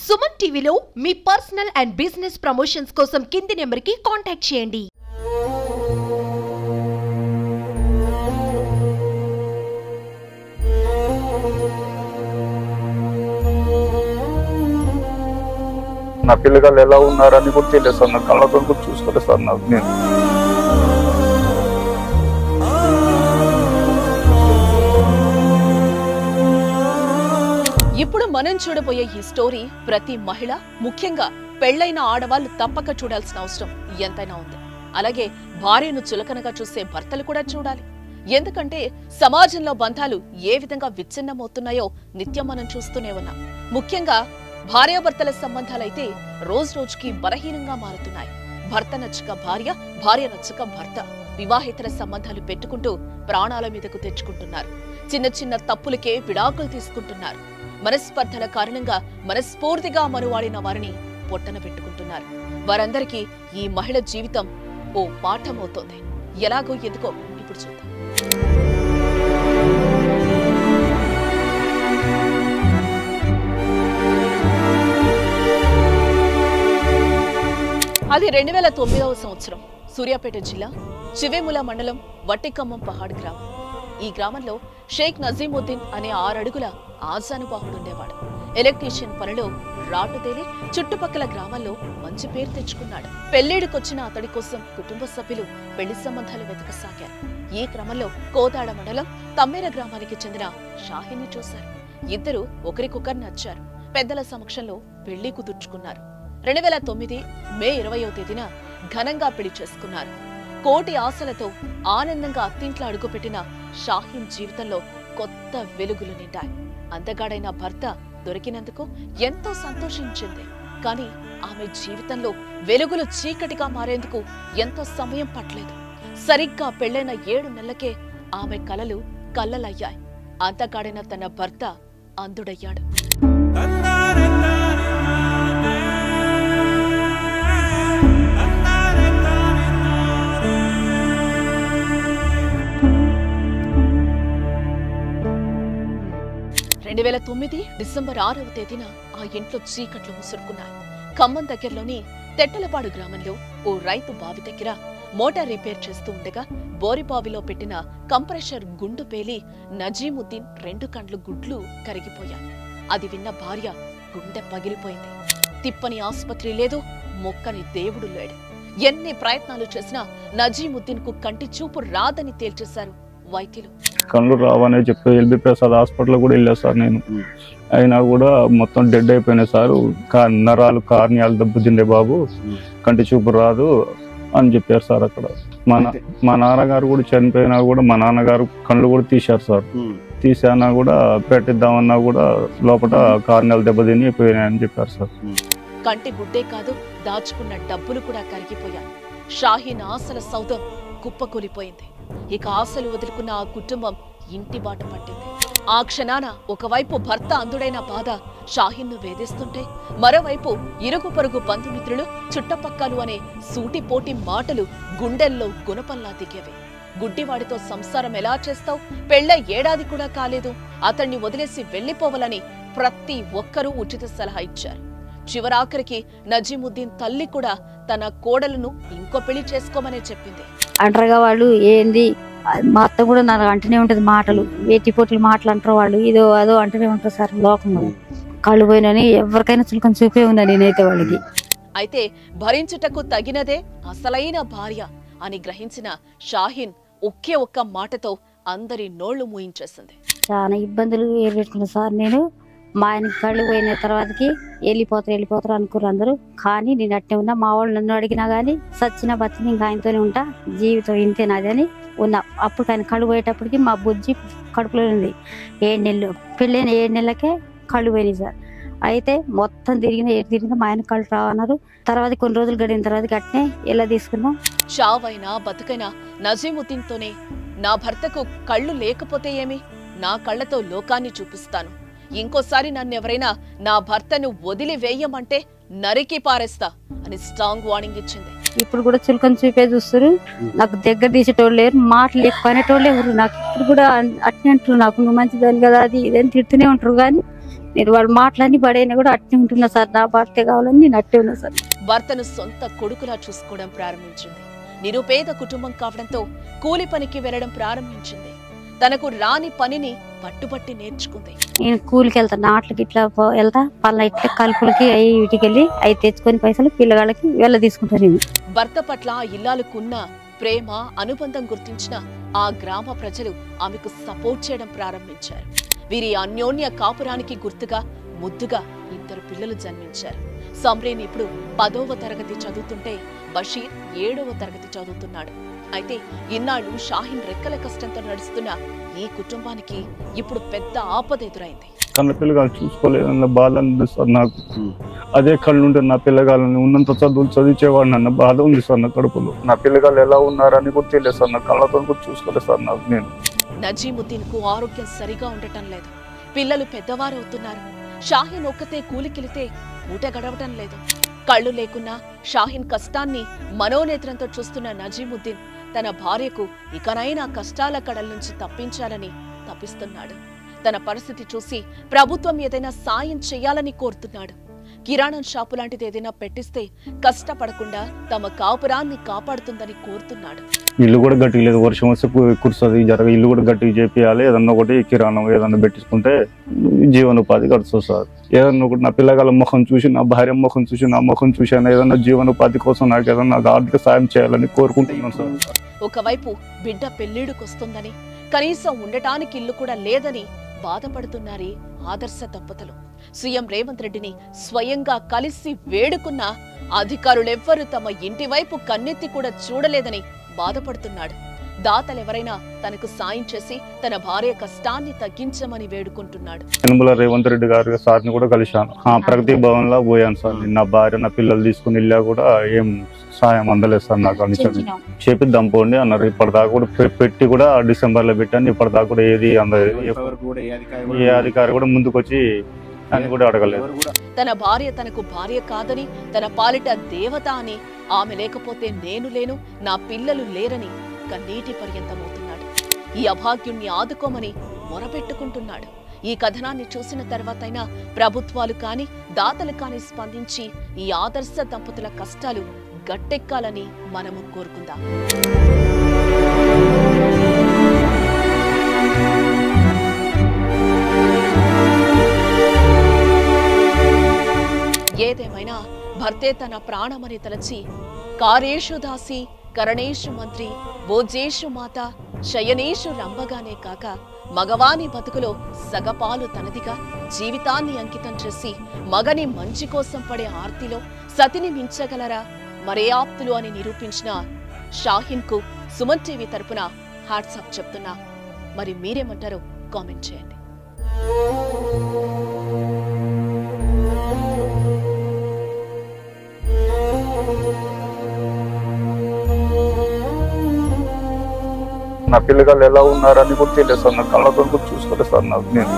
సుమన్ టీవీలో మీ personal and business promotions కోసం కింది నెంబర్కి కాంటాక్ట్ చేయండి. నా పిల్లగాళ్ళు ఎలా ఉన్నారని కూడా తెలియదు సార్. నా కళ్ళతో కూడా చూసుకోలేదు సార్. నాకు నేను ఇప్పుడు మనం చూడబోయే ఈ స్టోరీ ప్రతి మహిళ, ముఖ్యంగా పెళ్లైన ఆడవాళ్లు తప్పక చూడాల్సిన అవసరం ఎంతైనా ఉంది. అలాగే భార్యను చులకనగా చూసే భర్తలు కూడా చూడాలి. ఎందుకంటే సమాజంలో బంధాలు ఏ విధంగా విచ్ఛిన్నమవుతున్నాయో నిత్యం మనం చూస్తూనే ఉన్నాం. ముఖ్యంగా భార్యాభర్తల సంబంధాలైతే రోజు రోజుకి బలహీనంగా మారుతున్నాయి. భర్త నచ్చక భార్య, భార్య నచ్చక భర్త వివాహేతర సంబంధాలు పెట్టుకుంటూ ప్రాణాల మీదకు తెచ్చుకుంటున్నారు. చిన్న చిన్న తప్పులకే విడాకులు తీసుకుంటున్నారు. మనస్పర్ధల కారణంగా మనస్ఫూర్తిగా మనువాడిన వారిని పొట్టన పెట్టుకుంటున్నారు. వారందరికీ ఈ మహిళ జీవితం ఓ పాఠమవుతోంది. ఎలాగో ఎందుకో ఇప్పుడు చూద్దాం. అది 2009వ సంవత్సరం. సూర్యాపేట జిల్లా చివేముల మండలం వట్టికమ్మం పహాడ్ గ్రామం. ఈ గ్రామంలో షేక్ నజీముద్దీన్ అనే 6 అడుగుల ఆజానుబాహుడుండేవాడు. ఎలక్ట్రీషియన్ పనిలో రాటు తేలి చుట్టుపక్కల గ్రామాల్లో మంచి పేరు తెచ్చుకున్నాడు. పెళ్లిడికొచ్చిన అతడి కోసం కుటుంబ సభ్యులు పెళ్లి సంబంధాలు వెతకసాగారు. ఈ క్రమంలో కోదాడ మండలం తమ్మేర గ్రామానికి చెందిన షాహిన్ని చూశారు. ఇద్దరు ఒకరికొకరు నచ్చారు. పెద్దల సమక్షంలో పెళ్లి కుదుర్చుకున్నారు. 2009 మే 20వ తేదీన ఘనంగా పెళ్లి చేసుకున్నారు. కోటి ఆశలతో ఆనందంగా అత్తింట్లో అడుగుపెట్టిన షాహిన్ జీవితంలో కొత్త వెలుగులు నిండాయి. అందగాడైన భర్త దొరికినందుకు ఎంతో సంతోషించింది. కానీ ఆమె జీవితంలో వెలుగులు చీకటిగా మారేందుకు ఎంతో సమయం పట్టలేదు. సరిగ్గా పెళ్లైన 7 నెలలకే ఆమె కలలు కల్లలయ్యాయి. అందగాడైన తన భర్త అంధుడయ్యాడు. డిసెంబర్ 6వ తేదీన ఆ ఇంట్లో చీకట్లు ముసురుకున్నాయి. ఖమ్మం దగ్గరలోని తెట్టలపాడు గ్రామంలో ఓ రైతు బావి దగ్గర మోటార్ రిపేర్ చేస్తూ ఉండగా బోరిబావిలో పెట్టిన కంప్రెషర్ గుండు పేలి నజీముద్దీన్ 2 కండ్లు గుడ్లు కరిగిపోయాయి. అది విన్న భార్య గుండె పగిలిపోయింది. తిప్పని ఆసుపత్రి లేదు, మొక్కని దేవుడు లేడు. ఎన్ని ప్రయత్నాలు చేసినా నజీముద్దీన్ కు కంటి చూపు రాదని తేల్చేశారు వైద్యులు. కళ్ళు రావనే చెప్పి ఎల్బీ ప్రసాద్ హాస్పిటల్ కూడా వెళ్ళాను సార్. నేను అయినా కూడా మొత్తం డెడ్ అయిపోయినాయి సార్. నరాలు కార్నియాలు దెబ్బతిండే బాబు, కంటి చూపు రాదు అని చెప్పారు సార్. అక్కడ మా నాన్నగారు కూడా చనిపోయినా కూడా మా నాన్నగారు కళ్ళు కూడా తీశారు సార్. తీసానా కూడా పెట్టిద్దామన్నా కూడా లోపల కార్నియాలు దెబ్బతిని పోయినాయని చెప్పారు సార్. కంటి గుడ్డే కాదు, దాచుకున్న డబ్బులు కూడా కరిగిపోయాయి. షాహీన్ ఆశల సౌధం కుప్పకూలిపోయింది. ఇక ఆశలు వదులుకున్న ఆ కుటుంబం ఇంటి బాట పట్టింది. ఆ క్షణాన ఒకవైపు భర్త అంధుడైన బాధ షాహీన్ను వేధిస్తుంటే, మరోవైపు ఇరుగు పొరుగు బంధుమిత్రులు, చుట్టపక్కలు అనే సూటిపోటి మాటలు గుండెల్లో గుణపంలా దిగేవి. గుడ్డివాడితో సంసారం ఎలా చేస్తావు? పెళ్ళ 1 ఏడాది కూడా కాలేదు, అతన్ని వదిలేసి వెళ్లిపోవాలని ప్రతి ఒక్కరూ ఉచిత సలహా ఇచ్చారు. చివరాఖరికి నజీముద్దీన్ తల్లి కూడా తన కోడలను ఇంకో పెళ్లి చేసుకోమనే చెప్పింది. అంటారుగా వాళ్ళు, ఏంది మా అత్త కూడా నాకు అంటూనే ఉంటది మాటలు, వేటిపోట్లు మాటలు అంటారు వాళ్ళు, ఇదో అదో అంటూనే ఉంటారు సార్. లోకంలో కళ్ళు పోయినని ఎవరికైనా చులకన చూపే ఉందా నేనైతే వాళ్ళకి. అయితే భరించుటకు తగినదే అసలైన భార్య అని గ్రహించిన షాహీన్ ఒకే ఒక్క మాటతో అందరి నోళ్లు మూయించేసింది. చాలా ఇబ్బందులు ఏర్పెట్టుకున్నా సార్. నేను మా ఆయనకి కళ్ళు పోయిన తర్వాతకి వెళ్ళిపోతారు అనుకున్నారు అందరూ. కానీ నేను అట్నే ఉన్నా. మా వాళ్ళు నన్ను అడిగినా గానీ సచ్చిన బతిని ఇంకా ఆయనతోనే ఉంటా, జీవితం ఇంతే నాది అని ఉన్నా. అప్పుడు ఆయన కళ్ళు పోయేటప్పటికి మా బుజ్జి కడుపులో ఉంది. 7 నెలలు పెళ్ళైన 7 నెలలకే కళ్ళు పోయినాయి సార్. అయితే మొత్తం తిరిగిన మా ఆయన కళ్ళు రావన్నారు. తర్వాత కొన్ని రోజులు గడిన తర్వాత అట్నే ఎలా తీసుకున్నాం. చావైనా బతుకైనా నజీముద్దీన్ తోనే. నా భర్తకు కళ్ళు లేకపోతే ఏమి, నా కళ్ళతో లోకాన్ని చూపిస్తాను. ఇంకోసారి నన్నెవరైనా నా భర్తను వదిలివేయమంటే నరికి పారేస్తా అని స్ట్రాంగ్ వార్నింగ్ ఇచ్చింది. ఇప్పుడు కూడా చులకన చూపే చూస్తారు. నాకు దగ్గర తీసేటోళ్ళు లేరు, మాటలు ఎక్కువ అనేటోళ్ళు ఎవరు. నాకు ఇప్పుడు కూడా అట్నే అంటారు, నాకు నువ్వు మంచిదని కదా అది ఇదని తిడుతూనే ఉంటారు. కానీ నేను వాడు మాటలన్నీ పడైనా కూడా అట్టే ఉంటున్నా సార్. నా భర్తే కావాలని నేను అట్టే ఉన్నా సార్. భర్తను సొంత కొడుకులా చూసుకోవడం ప్రారంభించింది. నిరుపేద కుటుంబం కావడంతో కూలి పనికి వెళ్లడం ప్రారంభించింది. తనకు రాని పనిని పట్టుబట్టి నేర్చుకుంది. నేను కూలికి వెళ్తా, నాట్లకి ఇట్లా వెళ్తా, పళ్ళ ఇట్లా కలుపులకి అవి వీటికి వెళ్ళి అవి తెచ్చుకొని పైసలు పిల్లగాళ్ళకి వెళ్ళ తీసుకుంటాను నేను. భర్త పట్ల ఇల్లాలకున్న ప్రేమ అనుబంధం గుర్తించిన ఆ గ్రామ ప్రజలు ఆమెకు సపోర్ట్ చేయడం ప్రారంభించారు. వీరి అన్యోన్య కాపురానికి గుర్తుగా ముద్దుగా 2 పిల్లలు జన్మించారు. సమ్రేన్ ఇప్పుడు 10వ తరగతి చదువుతుంటే బషీర్ 7వ తరగతి చదువుతున్నాడు. అయితే ఇన్నాళ్ళు షాహీన్ రెక్కల కష్టంతో నడుస్తున్న ఈ కుటుంబానికి ఇప్పుడు పెద్ద ఆపద ఎదురైంది. కన్న పిల్లగాలు చూసుకోలేదన్న బాధ అనిపిస్తుంది నాకు. అదే కళ్ళుంటే నా పిల్లగాలని ఉన్నంత చదువులు చదివించేవాడిని అన్న బాధ ఉంది సార్ నా కడుపులో. నా పిల్లగాలు ఎలా ఉన్నారని కూడా తెలియదు సార్. నా కళ్ళతో కూడా చూసుకోలేదు సార్ నాకు. నేను నజీముద్దీన్ కు ఆరోగ్యం సరిగా ఉండటం లేదు. పిల్లలు పెద్దవారవుతున్నారు. షాహీన్ ఒక్కతే కూలికెళితే పూట గడవటం లేదు. కళ్ళు లేకున్నా షాహీన్ కష్టాన్ని మనోనేత్రంతో చూస్తున్న నజీముద్దీన్ తన భార్యకు ఇకనైనా కష్టాల కడల నుంచి తప్పించాలని తప్పిస్తున్నాడు. తన పరిస్థితి చూసి ప్రభుత్వం ఏదైనా సాయం చేయాలని కోరుతున్నాడు. కిరాణం షాపు లాంటిది ఏదైనా పెట్టిస్తే కష్టపడకుండా తమ కాపురాన్ని కాపాడుతుందని కోరుతున్నాడు. ఇల్లు కూడా గట్టిగా లేదు, వర్షం వస్తే కురుస్తుంది జరగ. ఇల్లు కూడా గట్టిగా చేపియాలి. ఏదన్నా ఒకటి కిరాణం ఏదన్నా పెట్టించుకుంటే జీవనోపాధి గడుస్తుంది సార్. ఏదన్నా ఒకటి నా పిల్లగాల ముఖం చూసి, నా భార్య ముఖం చూసి, నా ముఖం చూసి ఏదన్నా జీవనోపాధి కోసం నాకు ఏదన్నా ఆర్థిక సాయం చేయాలని కోరుకుంటున్నాను సార్. ఒకవైపు బిడ్డ పెళ్లిడుకొస్తుందని, కనీసం ఉండటానికి ఇల్లు కూడా లేదని బాధపడుతున్నారీ ఆదర్శ దంపతులు. సీఎం రేవంత్ రెడ్డిని స్వయంగా కలిసి వేడుకున్నా అధికారులెవ్వరూ తమ ఇంటి వైపు కన్నెత్తి కూడా చూడలేదని బాధపడుతున్నాడు. దాతలెవరైనా తనకు సాయం చేసి తన భార్య కష్టాన్ని తగ్గించమని వేడుకుంటున్నాడు. యనమల రేవంత్ రెడ్డి గారి సార్ని కూడా కలిశాను. ప్రగతి భవన్ లో పోయాను సార్. నా భార్య నా పిల్లలు తీసుకుని వెళ్ళా కూడా ఏం సాయం అందలేదు సార్. నాకు అని చేపిద్దాం పోండి అన్నారు. ఇప్పటిదాకా కూడా పెట్టి కూడా డిసెంబర్ లో పెట్టాను. ఇప్పటిదాకా కూడా ఏది అందలేదు. ఏ అధికారి కూడా ముందుకొచ్చి అని కూడా అడగలేదు. తన భార్య తనకు భార్య కాదని, తన పాలిట దేవత అని, ఆమె లేకపోతే నేను లేను, నా పిల్లలు లేరని కన్నీటి పర్యంతమవుతున్నాడు. ఈ అభాగ్యుణ్ణి ఆదుకోమని మొరపెట్టుకుంటున్నాడు. ఈ కథనాన్ని చూసిన తర్వాతైనా ప్రభుత్వాలు కాని దాతలు కాని స్పందించి ఈ ఆదర్శ దంపతుల కష్టాలు గట్టెక్కాలని మనము కోరుకుందాం. ఏదేమైనా భర్తే తన ప్రాణమని తలచి కారేషు దాసి కరణేషు మంత్రి భోజేషు మాత శయనేషు రంభగానే కాక మగవాని బతుకులో సగపాలు తనదిగా జీవితాన్ని అంకితం చేసి మగని మంచి కోసం పడే ఆర్తిలో సతిని మించగలరా మరే ఆప్తులు అని నిరూపించిన షాహీన్ కు సుమన్ టీవీ తరపున హ్యాట్సాప్ చెప్తున్నా. మరి మీరేమంటారో కామెంట్ చేయండి. నా పిల్లగాళ్ళు ఎలా ఉన్నారని కూడా తెలియదు సార్. నా కళ్ళతో కూడా చూసుకోలేదు సార్ నాకు. నేను